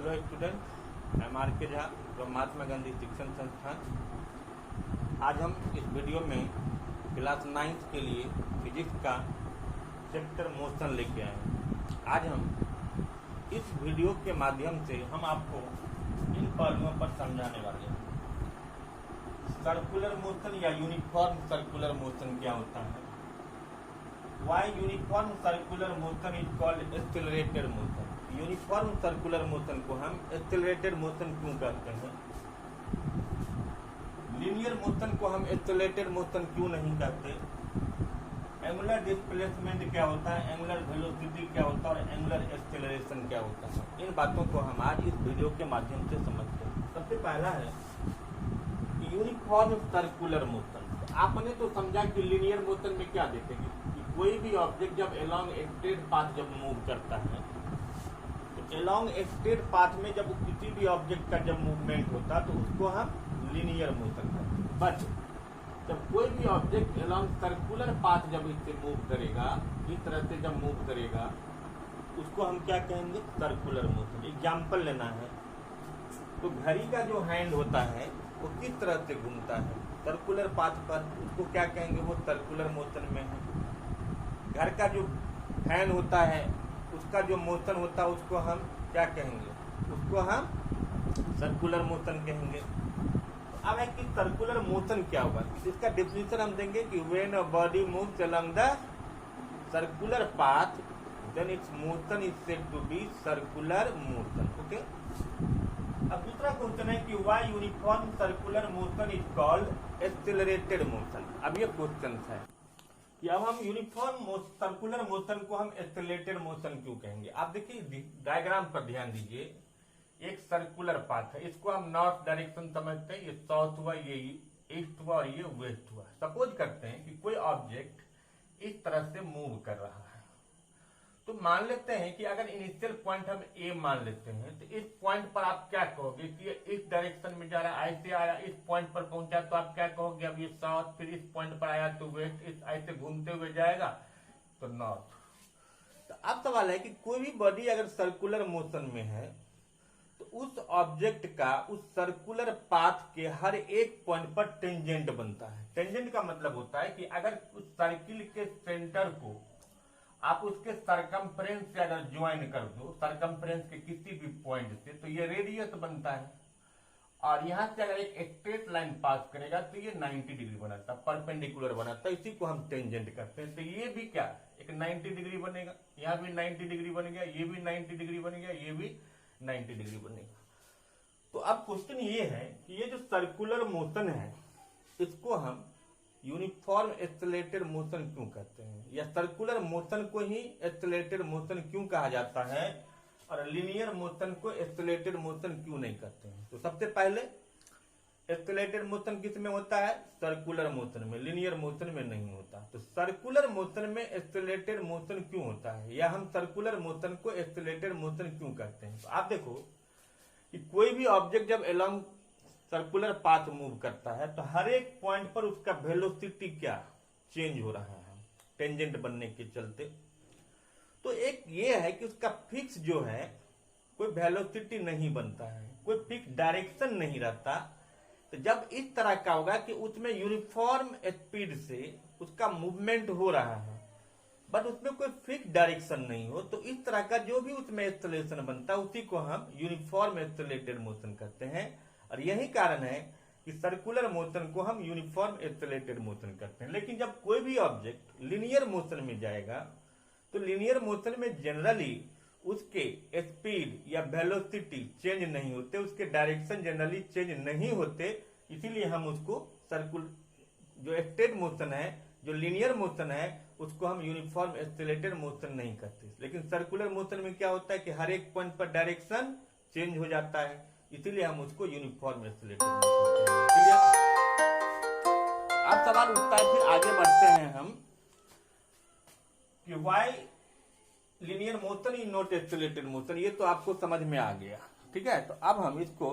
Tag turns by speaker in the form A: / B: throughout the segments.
A: Hello student, मैं R K. Jha from Mahatma Gandhi शिक्षण संस्थान। आज हम इस वीडियो में क्लास 9th के लिए फिजिक्स का चैप्टर मोशन लेके आए हैं। आज हम इस वीडियो के माध्यम से हम आपको इन पहलुओं पर समझाने वाले हैं। सर्कुलर मोशन या यूनिफॉर्म सर्कुलर मोशन क्या होता है, why uniform circular motion is called accelerated motion. Uniform circular motion को हम एक्सेलरेटेड मोशन क्यों कहते हैं, लीनियर मोशन को हम एक्सेलरेटेड मोशन क्यों नहीं कहते, एंगुलर डिस्प्लेसमेंट क्या होता है, एंगुलर वेलोसिटी क्या होता है और एंगुलर एक्सेलरेशन क्या होता है, इन बातों को हम आज इस वीडियो के माध्यम से समझते हैं। सबसे पहला है यूनिफॉर्म सर्कुलर मोशन। आपने तो समझा कि लीनियर मोशन में क्या देखेंगे कि कोई भी ऑब्जेक्ट जब अलोंग ए स्ट्रेट पाथ जब मूव करता है, तो अलोंग ए स्ट्रेट पाथ में जब किसी भी ऑब्जेक्ट का जब मूवमेंट होता है तो उसको हम लीनियर मोशन कहते हैं। बट जब कोई भी ऑब्जेक्ट अलोंग सर्कुलर पाथ जब इससे मूव करेगा, इस तरह से जब मूव करेगा, उसको हम क्या कहेंगे, सर्कुलर मोशन। एग्जाम्पल लेना है तो घड़ी का जो हैंड होता है वो किस तरह से घूमता है, सर्कुलर पाथ पर, उसको क्या कहेंगे, वो सर्कुलर मोशन में है। घर का जो फैन होता है उसका जो मोशन होता है उसको हम क्या कहेंगे, उसको हम सर्कुलर मोशन कहेंगे। अब है कि सर्कुलर मोशन क्या होगा, इसका डेफिनेशन हम देंगे कि when a body moves along the circular path then its motion is said to be circular motion. Okay, अब दूसरा क्वेश्चन है कि why uniform circular motion is called accelerated motion. अब ये क्वेश्चन है कि अब हम यूनिफॉर्म सर्कुलर मोशन को हम एक्सेलरेटेड मोशन क्यों कहेंगे। आप देखिए डायग्राम पर ध्यान दीजिए, एक सर्कुलर पाथ है, इसको हम नॉर्थ डायरेक्शन समझते हैं, ये साउथ हुआ, ये ईस्ट हुआ और ये वेस्ट हुआ। सपोज करते हैं कि कोई ऑब्जेक्ट इस तरह से मूव कर रहा है, तो मान लेते हैं कि अगर इनिशियल पॉइंट हम ए मान लेते हैं, तो इस पॉइंट पर आप क्या कहोगे कि ये इस डायरेक्शन में जा रहा है, ऐसे आया, इस पॉइंट पर पहुंचा तो आप क्या कहोगे, अब ये साउथ, फिर इस पॉइंट पर आया तो वेस्ट, इस ऐसे घूमते हुए जाएगा तो नॉर्थ। तो अब सवाल है कि कोई भी बॉडी अगर सर्कुलर मोशन में है तो उस ऑब्जेक्ट का उस सर्कुलर पाथ के हर एक पॉइंट पर टेंजेंट बनता है। टेंजेंट का मतलब होता है कि अगर उस सर्किल के सेंटर को आप उसके सरकमफ्रेंस से अगर ज्वाइन कर दो, सरकमफ्रेंस के किसी भी पॉइंट से, तो ये रेडियस बनता है। और यहां से अगर एक स्ट्रेट लाइन पास करेगा तो ये 90 डिग्री बनाता है, परपेंडिकुलर बनाता है, इसी को हम टेंजेंट करते हैं। तो ये भी क्या, एक 90 डिग्री बनेगा, यहाँ भी 90 डिग्री बन गया, ये भी 90 डिग्री बन गया, ये भी 90 डिग्री बनेगा। तो अब क्वेश्चन ये है कि ये जो सर्कुलर मोशन है इसको हम यूनिफॉर्म एक्सेलरेटेड मोशन क्यों कहते हैं, या सर्कुलर मोशन को ही एक्सेलरेटेड मोशन क्यों कहा जाता है और लीनियर मोशन को एक्सेलरेटेड मोशन क्यों नहीं कहते हैं। तो सबसे पहले एक्सेलरेटेड मोशन किस में होता है, सर्कुलर मोशन में, लीनियर मोशन में नहीं होता। तो सर्कुलर मोशन में एक्सेलरेटेड मोशन क्यों होता है, या हम सर्कुलर मोशन को एक्सेलरेटेड मोशन क्यों कहते हैं। तो आप देखो कि कोई भी ऑब्जेक्ट जब अलोंग सर्कुलर पाथ मूव करता है तो हर एक पॉइंट पर उसका वेलोसिटी क्या चेंज हो रहा है टेंजेंट बनने के चलते। तो एक ये है कि उसका फिक्स जो है कोई वेलोसिटी नहीं बनता है, कोई फिक्स डायरेक्शन नहीं रहता। तो जब इस तरह का होगा कि उसमें यूनिफॉर्म स्पीड से उसका मूवमेंट हो रहा है बट उसमें कोई फिक्स डायरेक्शन नहीं हो, तो इस तरह का जो भी उसमें एक्सेलरेशन बनता है उसी को हम यूनिफॉर्म एक्सेलरेटेड मोशन कहते हैं। और यही कारण है कि सर्कुलर मोशन को हम यूनिफॉर्म एक्सेलरेटेड मोशन करते हैं। लेकिन जब कोई भी ऑब्जेक्ट लीनियर मोशन में जाएगा तो लीनियर मोशन में जनरली उसके स्पीड या वेलोसिटी चेंज नहीं होते, उसके डायरेक्शन जनरली चेंज नहीं होते, इसीलिए हम उसको जो स्ट्रेट मोशन है, जो लीनियर मोशन है, उसको हम यूनिफॉर्म एक्सेलरेटेड मोशन नहीं करते। लेकिन सर्कुलर मोशन में क्या होता है कि हर एक पॉइंट पर डायरेक्शन चेंज हो जाता है, इसीलिए हम उसको यूनिफॉर्म एक्सेलरेटेड मोशन कहते हैं। अब सवाल उठता है, फिर आगे बढ़ते हैं हम कि why linear motion is not accelerated motion. ये तो आपको समझ में आ गया, ठीक है। तो अब हम इसको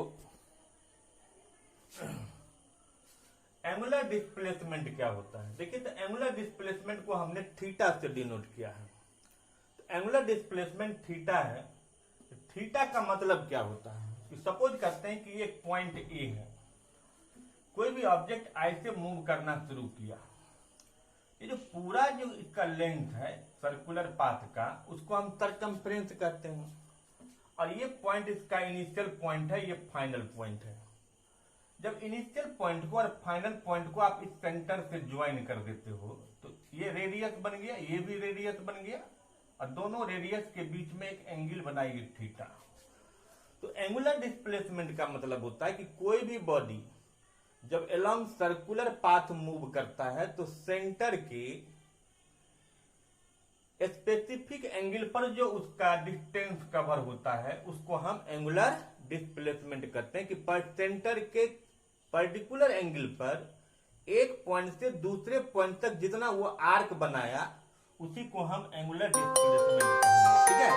A: एंगुलर डिस्प्लेसमेंट क्या होता है, देखिए। तो एंगुलर डिस्प्लेसमेंट को हमने थीटा से डिनोट किया है। तो एंगुलर डिस्प्लेसमेंट थीटा है, थीटा का मतलब क्या होता है कि सपोज करते हैं कि एक पॉइंट ए है, कोई भी ऑब्जेक्ट ऐसे मूव करना शुरू किया, ये जो पूरा जो इसका लेंथ है सर्कुलर पाथ का, उसको हम सरकमफ्रेंस कहते हैं। और ये पॉइंट इसका इनिशियल पॉइंट है, ये फाइनल पॉइंट है। जब इनिशियल पॉइंट को और फाइनल पॉइंट को आप इस सेंटर से ज्वाइन कर देते हो तो ये रेडियस बन गया, ये भी रेडियस बन गया, और दोनों रेडियस के बीच में एक एंगल बनाएगी थीटा। तो एंगुलर डिस्प्लेसमेंट का मतलब होता है कि कोई भी बॉडी जब अलोंग सर्कुलर पाथ मूव करता है तो सेंटर के स्पेसिफिक एंगल पर जो उसका डिस्टेंस कवर होता है उसको हम एंगुलर डिस्प्लेसमेंट कहते हैं। कि पर सेंटर के पर्टिकुलर एंगल पर एक पॉइंट से दूसरे पॉइंट तक जितना वो आर्क बनाया उसी को हम एंगुलर डिस्प्लेसमेंट कहेंगे। ठीक है,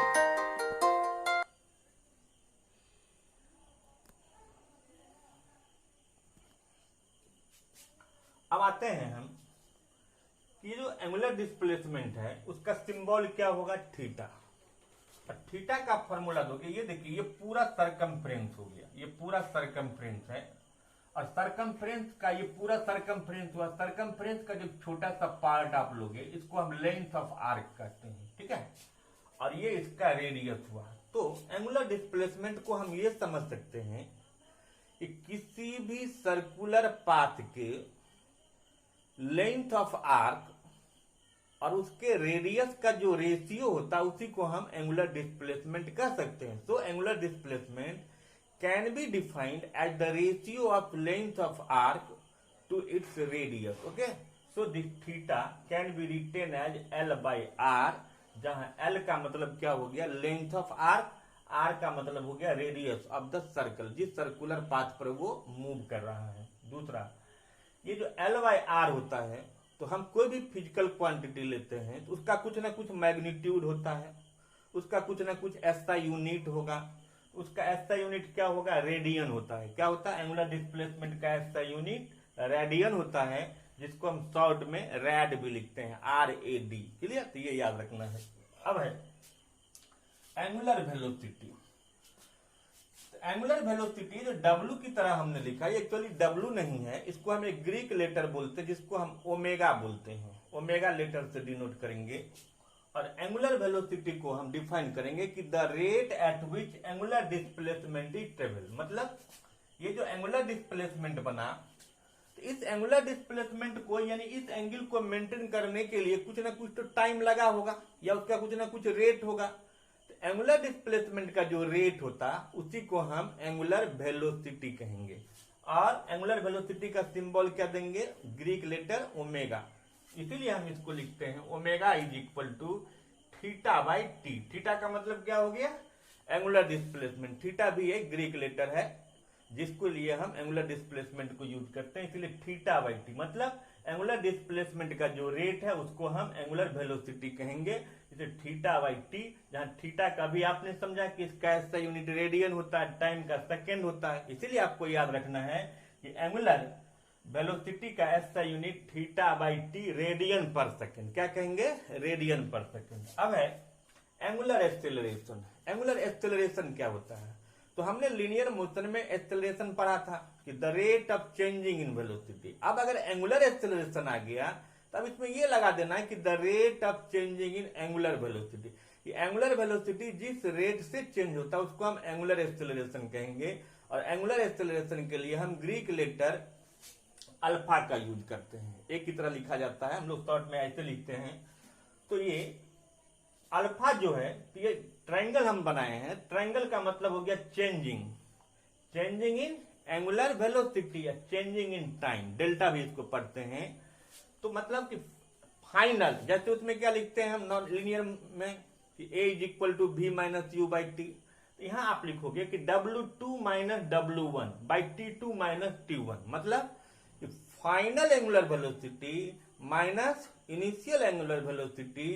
A: अब आते हैं हम कि जो एंगुलर डिस्प्लेसमेंट है उसका सिंबल क्या होगा, थीटा। और थीटा का फॉर्मूला दोगे, ये देखिए ये पूरा सरकमफ्रेंस हो गया, ये पूरा सरकमफ्रेंस है, और सरकमफ्रेंस का ये पूरा सरकमफ्रेंस हुआ। सरकमफ्रेंस का जो छोटा सा पार्ट आप लोगे इसको हम लेंथ ऑफ आर्क कहते हैं। ठीक है, और ये इसका रेडियस हुआ। तो एंगुलर डिस्प्लेसमेंट को हम ये समझ सकते हैं कि किसी भी सर्कुलर पाथ के लेंथ ऑफ आर्क और उसके रेडियस का जो रेशियो होता है उसी को हम एंगुलर डिस्प्लेसमेंट कह सकते हैं। So angular displacement can be defined as the ratio of length of arc to its radius. Okay, so this theta can be written as L by R, जहां L का मतलब क्या हो गया, लेंथ ऑफ आर्क, R का मतलब हो गया रेडियस ऑफ द सर्कल, जिस सर्कुलर पाथ पर वो मूव कर रहा है। दूसरा, ये जो L by R होता है, तो हम कोई भी फिजिकल क्वांटिटी लेते हैं तो उसका कुछ ना कुछ मैग्नीट्यूड होता है, उसका कुछ ना कुछ SI यूनिट होगा। उसका SI यूनिट क्या होगा, रेडियन होता है। क्या होता है, एंगुलर डिस्प्लेसमेंट का SI यूनिट रेडियन होता है, जिसको हम शॉर्ट में रैड भी लिखते हैं, RAD। क्लियर, तो ये याद रखना है। अब है एंगुलर वेलोसिटी। एंगुलर वेलोसिटी जो W की तरह हमने लिखा है, एक्चुअली W नहीं है, इसको हम एक ग्रीक लेटर बोलते हैं जिसको हम ओमेगा बोलते हैं, ओमेगा लेटर से डिनोट करेंगे। और एंगुलर वेलोसिटी को हम डिफाइन करेंगे कि the rate at which angular displacement is travel. मतलब ये जो एंगुलर डिस्प्लेसमेंट बना, तो इस एंगुलर डिस्प्लेसमेंट को यानी इस एंगल को मेंटेन करने के लिए कुछ ना कुछ तो टाइम लगा होगा या उसका कुछ ना कुछ रेट होगा। एंगुलर डिस्प्लेसमेंट का जो रेट होता उसी को हम एंगुलर वेलोसिटी कहेंगे। और एंगुलर वेलोसिटी का सिंबल क्या देंगे, ग्रीक लेटर ओमेगा। इसीलिए हम इसको लिखते हैं omega is equal to theta by t. Theta का मतलब क्या हो गया, एंगुलर डिस्प्लेसमेंट। थीटा भी एक ग्रीक लेटर है जिसको लिए हम एंगुलर डिस्प्लेसमेंट को यूज करते हैं, इसलिए थीटा बाई टी। मतलब एंगुलर डिस्प्लेसमेंट का जो रेट है उसको हम एंगुलर वेलोसिटी कहेंगे, जैसे थीटा बाई टी। जहां थीटा का भी आपने समझा कि इसका ऐसा यूनिट रेडियन होता है, टाइम का सेकेंड होता है। इसीलिए आपको याद रखना है कि एंगुलर वेलोसिटी का ऐसा unit theta by T, radian पर सेकेंड। क्या कहेंगे, रेडियन पर सेकेंड। अब है एंगुलर एक्सेलरेशन। एंगुलर एक्सेलरेशन क्या होता है, तो हमने लीनियर मोशन में एक्सेलरेशन पढ़ा था कि the rate of changing in velocity. अब अगर एंगुलर एक्सेलरेशन आ गया तब इसमें ये लगा देना है कि the rate of changing in angular velocity. Angular velocity जिस रेट से चेंज होता है उसको हम एंगुलर एक्सेलरेशन कहेंगे। और एंगुलर एक्सेलरेशन के लिए हम ग्रीक लेटर अल्फा का यूज करते हैं, एक की तरह लिखा जाता है, हम लोग शॉर्ट में ऐसे लिखते हैं। तो ये अल्फा जो है, तो ये ट्रायंगल हम बनाए हैं, ट्रायंगल का मतलब हो गया changing, changing in angular velocity या चेंजिंग इन टाइम, डेल्टा भी इसको पढ़ते हैं। तो मतलब कि फाइनल, जैसे उसमें क्या लिखते हैं हम नॉन लीनियर में कि A is equal to V minus u by t. यहां आप लिखोगे कि W2 minus W1 by T2 minus T1। मतलब final angular velocity minus initial angular velocity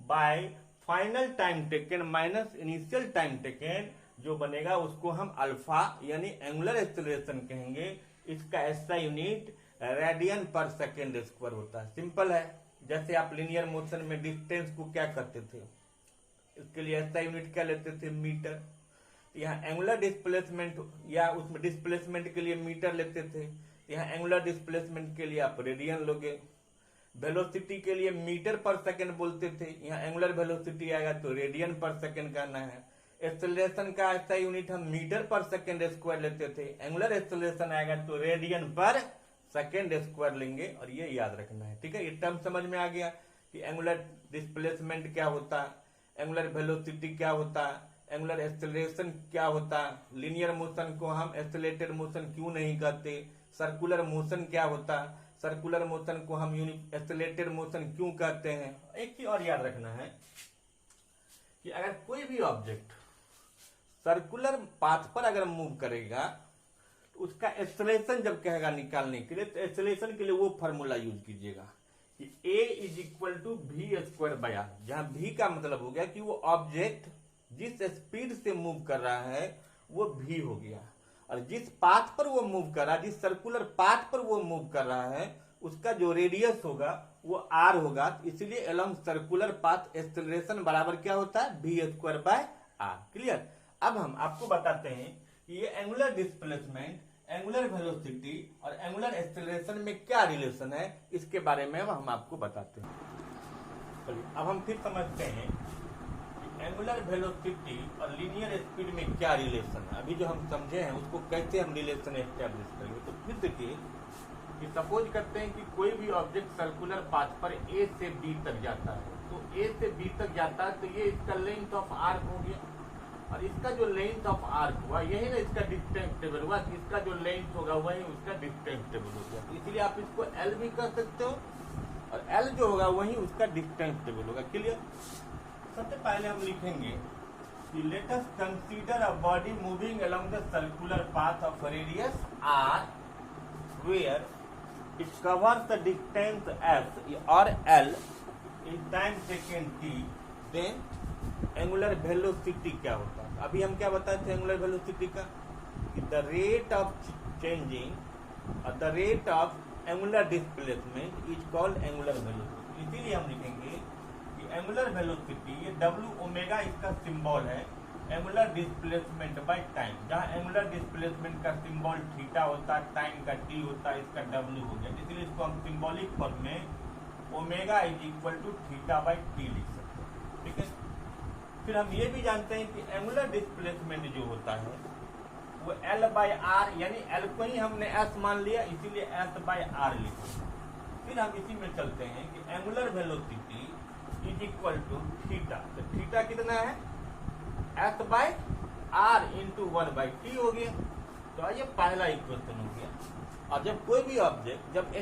A: bye final time taken minus initial time taken, जो बनेगा उसको हम alpha यानी एंगुलर एक्सेलरेशन कहेंगे। इसका ऐसा यूनिट रेडियन पर सेकेंड स्क्वायर होता है। सिंपल है, जैसे आप लीनियर मोशन में डिस्टेंस को क्या करते थे, इसके लिए ऐसा यूनिट क्या लेते थे, मीटर। तो यहाँ एंगुलर डिस्प्लेसमेंट या उसमें डिस्प्लेसमेंट के लिए मीटर लेते थे, तो यहाँ एंगुलर डिस्प्लेसमेंट के लिए आप रेडियन लोगे। वेलोसिटी के लिए मीटर पर सेकंड बोलते थे, यहाँ एंगुलर वेलोसिटी आएगा तो रेडियन पर सेकंड कहना है। एक्सेलरेशन का ऐसा यूनिट हम मीटर पर सेकंड स्क्वायर लेते थे, एंगुलर एक्सेलरेशन आएगा तो रेडियन पर सेकंड स्क्वायर लेंगे, और ये याद रखना है। ठीक है, ये टर्म समझ में आ गया कि एंगुलर डिस्प्लेसमेंट क्या होता, एंगुलर वेलोसिटी क्या होता, एंगुलर एक्सेलरेशन क्या होता, लीनियर मोशन को हम एक्सेलरेटेड मोशन क्यों नहीं कहते, सर्कुलर मोशन क्या होता, सर्कुलर मोशन को हम एक्सेलरेटेड मोशन क्यों कहते हैं। एक चीज और याद रखना है कि अगर कोई भी ऑब्जेक्ट सर्कुलर पाथ पर अगर मूव करेगा तो उसका एक्सेलरेशन जब कहेगा निकालने के लिए, तो एक्सेलरेशन के लिए वो फॉर्मूला यूज कीजिएगा कि a is equal to v square by r, जहां v का मतलब हो गया कि वो ऑब्जेक्ट जिस स्पीड से मूव कर रहा है वो v हो गया, और जिस पाथ पर वो मूव कर रहा है, जिस सर्कुलर पाथ पर वो मूव कर रहा है, उसका जो रेडियस होगा वो r होगा। इसलिए अलोंग सर्कुलर पाथ एक्सेलरेशन बराबर क्या होता है, v square by r. Clear. अब हम आपको बताते हैं कि ये एंगुलर डिस्प्लेसमेंट, एंगुलर वेलोसिटी और एंगुलर एक्सेलरेशन में क्या रिलेशन है, इसके बारे में हम आपको बताते हैं। चलिए अब हम फिर समझते हैं कि एंगुलर वेलोसिटी और लीनियर स्पीड में क्या रिलेशन है। अभी जो हम समझे हैं उसको कैसे हम रिलेशन एस्टेब्लिश करेंगे। तो फिर देखिए कि सपोज करते हैं कि कोई भी ऑब्जेक्ट सर्कुलर पाथ पर ए से बी तक जाता है, तो ए से बी तक जाता है तो ये इसका लेंथ ऑफ आर्क हो गया, और इसका जो लेंथ ऑफ आर्क हुआ यही ना इसका डिस्टेंस टेबल हुआ, इसका जो लेंथ होगा वही उसका डिस्टेंस टेबल हो गया। इसीलिए आप इसको एल भी कर सकते हो, और एल जो होगा वही उसका डिस्टेंस टेबल होगा। क्लियर। सबसे पहले हम लिखेंगे कि let us consider a body moving along the circular path of radius R where it covers the distance S or L in time second T, then angular velocity क्या होता है। अभी हम क्या बताए थे एंगुलर वेलोसिटी का, कि द रेट ऑफ चेंजिंग और the rate of angular displacement is called angular velocity. इसीलिए हम लिखेंगे कि एंगुलर वेलोसिटी, ये डब्ल्यू ओमेगा इसका सिंबल है, एंगुलर डिस्प्लेसमेंट बाय टाइम, जहां एंगुलर डिस्प्लेसमेंट का सिंबल थीटा होता है, टाइम का टी होता है, इसका डब्ल्यू हो गया। इसलिए इसको हम सिंबॉलिक फॉर्म में omega is equal to theta by t लिख सकते हैं। ठीक है। फिर हम ये भी जानते हैं कि एंगुलर डिस्प्लेसमेंट जो होता है वो एल बाय आर, यानी एल को ही हमने एस मान लिया, इसीलिए एस बाय आर लिखा। फिर हम इसी में चलते हैं कि angular velocity is equal to theta, तो थीटा कितना है, S by r into 1/t हो गया। तो ये पहला इक्वेशन हो गया। और जब कोई भी ऑब्जेक्ट जब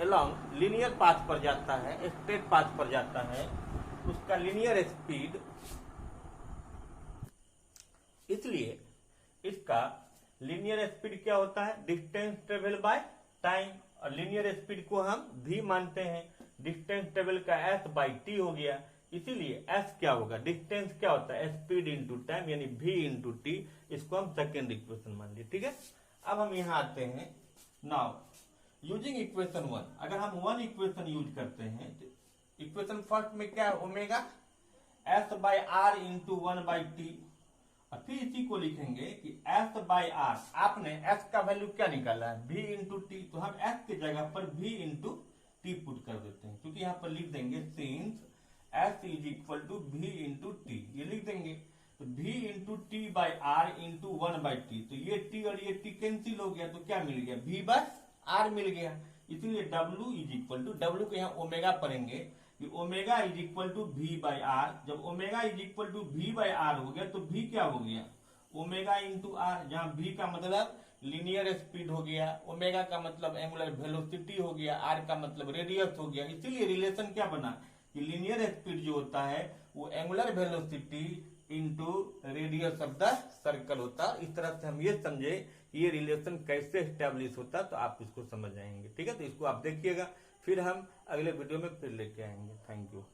A: अलोंग लीनियर पाथ पर जाता है, स्ट्रेट पाथ पर जाता है, उसका लीनियर स्पीड, इसलिए इसका लीनियर स्पीड क्या होता है, डिस्टेंस ट्रेवल बाय टाइम, और लीनियर स्पीड को हम v मानते हैं, डिस्टेंस ट्रेवल का s बाई टी हो गया। इसीलिए s क्या होगा, डिस्टेंस क्या होता है, स्पीड इंटू टाइम, यानी v इंटू टी। इसको हम सेकेंड इक्वेशन मान लिए। ठीक है। अब हम यहाँ आते हैं, नाउ यूजिंग इक्वेशन 1, अगर हम 1 इक्वेशन यूज करते हैं तो इक्वेशन फर्स्ट में क्या है, omega s by r into 1/t, और फिर इसी को लिखेंगे कि s बाय आर, आपने s का वैल्यू क्या निकाला है, v इंटू टी, तो हम s की जगह पर v इंटू टी पुट कर देते हैं, क्योंकि यहाँ पर लिख देंगे since s is equal to v into t, ये लिख देंगे। तो v into t by r into 1/t, तो ये t और ये t कैंसिल हो गया, तो क्या मिल गया, v बाय आर मिल गया। इसीलिए w is equal to, w को यहाँ ओमेगा पढ़ेंगे कि omega is equal to V by R. जब omega is equal to V by R हो गया तो v क्या हो गया, ओमेगा इंटू आर, जहां v का मतलब लीनियर स्पीड हो गया, ओमेगा का मतलब एंगुलर वेलोसिटी हो गया, r का मतलब रेडियस हो गया। इसीलिए रिलेशन क्या बना कि लीनियर स्पीड जो होता है वो angular velocity into radius of the circle होता। इस तरह से हम ये समझे ये रिलेशन कैसे एस्टेब्लिश होता, तो आप इसको समझ जाएंगे। ठीक है, तो इसको आप देखिएगा, फिर हम अगले वीडियो में फिर लेके आएंगे। Thank you.